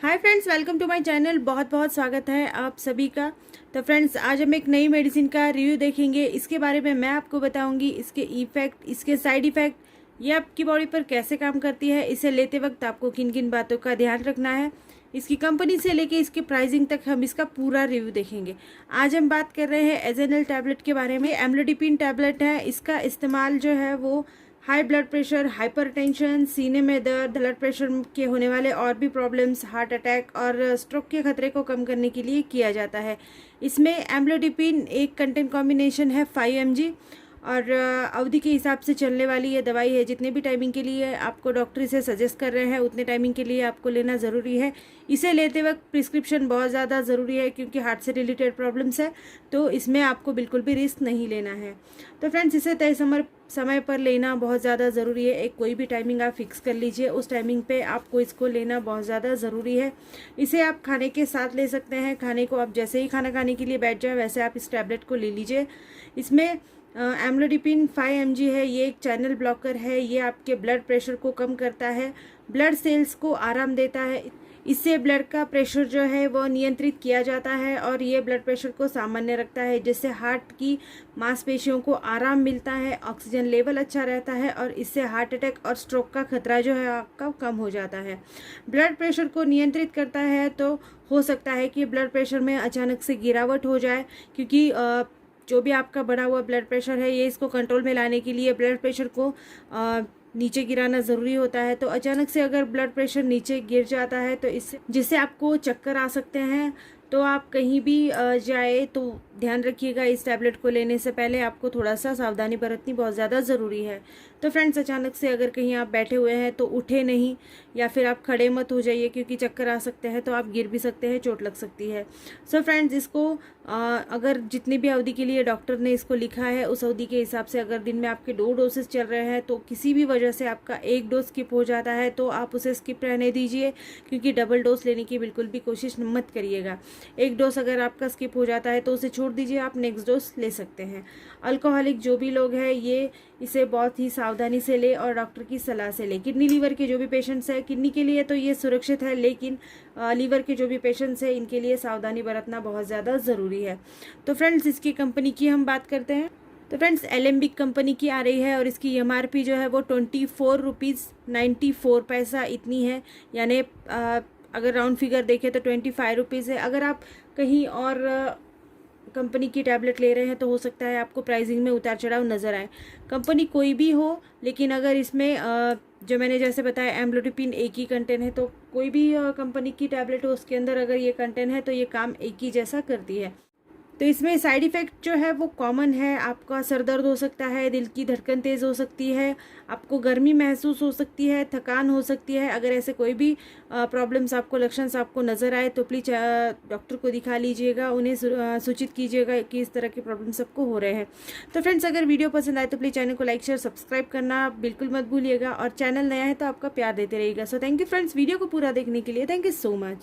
Hi friends, welcome to my channel. बहुत बहुत स्वागत है आप सभी का। तो फ्रेंड्स, आज हम एक नई मेडिसिन का रिव्यू देखेंगे। इसके बारे में मैं आपको बताऊंगी, इसके इफ़ेक्ट, इसके साइड इफ़ेक्ट, ये आपकी बॉडी पर कैसे काम करती है, इसे लेते वक्त आपको किन किन बातों का ध्यान रखना है, इसकी कंपनी से लेके इसकी प्राइसिंग तक हम इसका पूरा रिव्यू देखेंगे। आज हम बात कर रहे हैं एजेनल टैबलेट के बारे में। एम्लोडिपिन टैबलेट है, इसका इस्तेमाल जो है वो हाई ब्लड प्रेशर, हाइपरटेंशन, सीने में दर्द, ब्लड प्रेशर के होने वाले और भी प्रॉब्लम्स, हार्ट अटैक और स्ट्रोक के खतरे को कम करने के लिए किया जाता है। इसमें एम्लोडिपिन एक कंटेंट कॉम्बिनेशन है 5 mg और अवधि के हिसाब से चलने वाली ये दवाई है। जितने भी टाइमिंग के लिए आपको डॉक्टर इसे सजेस्ट कर रहे हैं उतने टाइमिंग के लिए आपको लेना ज़रूरी है। इसे लेते वक्त प्रिस्क्रिप्शन बहुत ज़्यादा ज़रूरी है क्योंकि हार्ट से रिलेटेड प्रॉब्लम्स है, तो इसमें आपको बिल्कुल भी रिस्क नहीं लेना है। तो फ्रेंड्स, इसे तय समय पर लेना बहुत ज़्यादा ज़रूरी है। एक कोई भी टाइमिंग आप फिक्स कर लीजिए, उस टाइमिंग पे आपको इसको लेना बहुत ज़्यादा ज़रूरी है। इसे आप खाने के साथ ले सकते हैं। खाने को आप जैसे ही खाना खाने के लिए बैठ जाए वैसे आप इस टैबलेट को ले लीजिए। इसमें एम्लोडिपिन 5 mg है। ये एक चैनल ब्लॉकर है। ये आपके ब्लड प्रेशर को कम करता है, ब्लड सेल्स को आराम देता है। इससे ब्लड का प्रेशर जो है वो नियंत्रित किया जाता है और ये ब्लड प्रेशर को सामान्य रखता है, जिससे हार्ट की मांसपेशियों को आराम मिलता है, ऑक्सीजन लेवल अच्छा रहता है और इससे हार्ट अटैक और स्ट्रोक का खतरा जो है आपका कम हो जाता है। ब्लड प्रेशर को नियंत्रित करता है, तो हो सकता है कि ब्लड प्रेशर में अचानक से गिरावट हो जाए, क्योंकि जो भी आपका बढ़ा हुआ ब्लड प्रेशर है, ये इसको कंट्रोल में लाने के लिए ब्लड प्रेशर को नीचे गिराना ज़रूरी होता है। तो अचानक से अगर ब्लड प्रेशर नीचे गिर जाता है तो जिससे आपको चक्कर आ सकते हैं। तो आप कहीं भी जाए तो ध्यान रखिएगा, इस टैबलेट को लेने से पहले आपको थोड़ा सा सावधानी बरतनी बहुत ज़्यादा ज़रूरी है। तो फ्रेंड्स, अचानक से अगर कहीं आप बैठे हुए हैं तो उठे नहीं, या फिर आप खड़े मत हो जाइए क्योंकि चक्कर आ सकते हैं, तो आप गिर भी सकते हैं, चोट लग सकती है। सो फ्रेंड्स, इसको अगर जितनी भी अवधि के लिए डॉक्टर ने इसको लिखा है उस अवधि के हिसाब से अगर दिन में आपके 2 डोसेस चल रहे हैं, तो किसी भी वजह से आपका 1 डोज स्किप हो जाता है तो आप उसे स्किप रहने दीजिए, क्योंकि डबल डोज लेने की बिल्कुल भी कोशिश मत करिएगा। 1 डोज अगर आपका स्किप हो जाता है तो उसे छोड़ दीजिए, आप नेक्स्ट डोज ले सकते हैं। अल्कोहलिक जो भी लोग हैं ये इसे बहुत ही सावधानी से ले और डॉक्टर की सलाह से ले। किडनी लीवर के जो भी पेशेंट्स हैं, किडनी के लिए तो ये सुरक्षित है, लेकिन लीवर के जो भी पेशेंट्स हैं इनके लिए सावधानी बरतना बहुत ज़्यादा ज़रूरी है। तो फ्रेंड्स, इसकी कंपनी की हम बात करते हैं। तो फ्रेंड्स, एलेम्बिक कंपनी की आ रही है और इसकी MRP जो है वो 24 रुपीज़ 94 पैसा इतनी है, यानी अगर राउंड फिगर देखें तो 25 रुपीज़ है। अगर आप कहीं और कंपनी की टैबलेट ले रहे हैं तो हो सकता है आपको प्राइसिंग में उतार चढ़ाव नज़र आए। कंपनी कोई भी हो, लेकिन अगर इसमें जो मैंने जैसे बताया एम्लोडिपिन एक ही कंटेंट है, तो कोई भी कंपनी की टैबलेट हो उसके अंदर अगर ये कंटेंट है तो ये काम एक ही जैसा करती है। तो इसमें साइड इफ़ेक्ट जो है वो कॉमन है। आपका सर दर्द हो सकता है, दिल की धड़कन तेज़ हो सकती है, आपको गर्मी महसूस हो सकती है, थकान हो सकती है। अगर ऐसे कोई भी प्रॉब्लम्स आपको, लक्षण आपको नज़र आए तो प्लीज़ डॉक्टर को दिखा लीजिएगा, उन्हें सूचित कीजिएगा कि इस तरह के प्रॉब्लम्स आपको हो रहे हैं। तो फ्रेंड्स, अगर वीडियो पसंद आए तो प्लीज़ चैनल को लाइक शेयर सब्सक्राइब करना बिल्कुल मत भूलिएगा, और चैनल नया है तो आपका प्यार देते रहिएगा। So thank you friends, video को पूरा देखने के लिए। Thank you so much.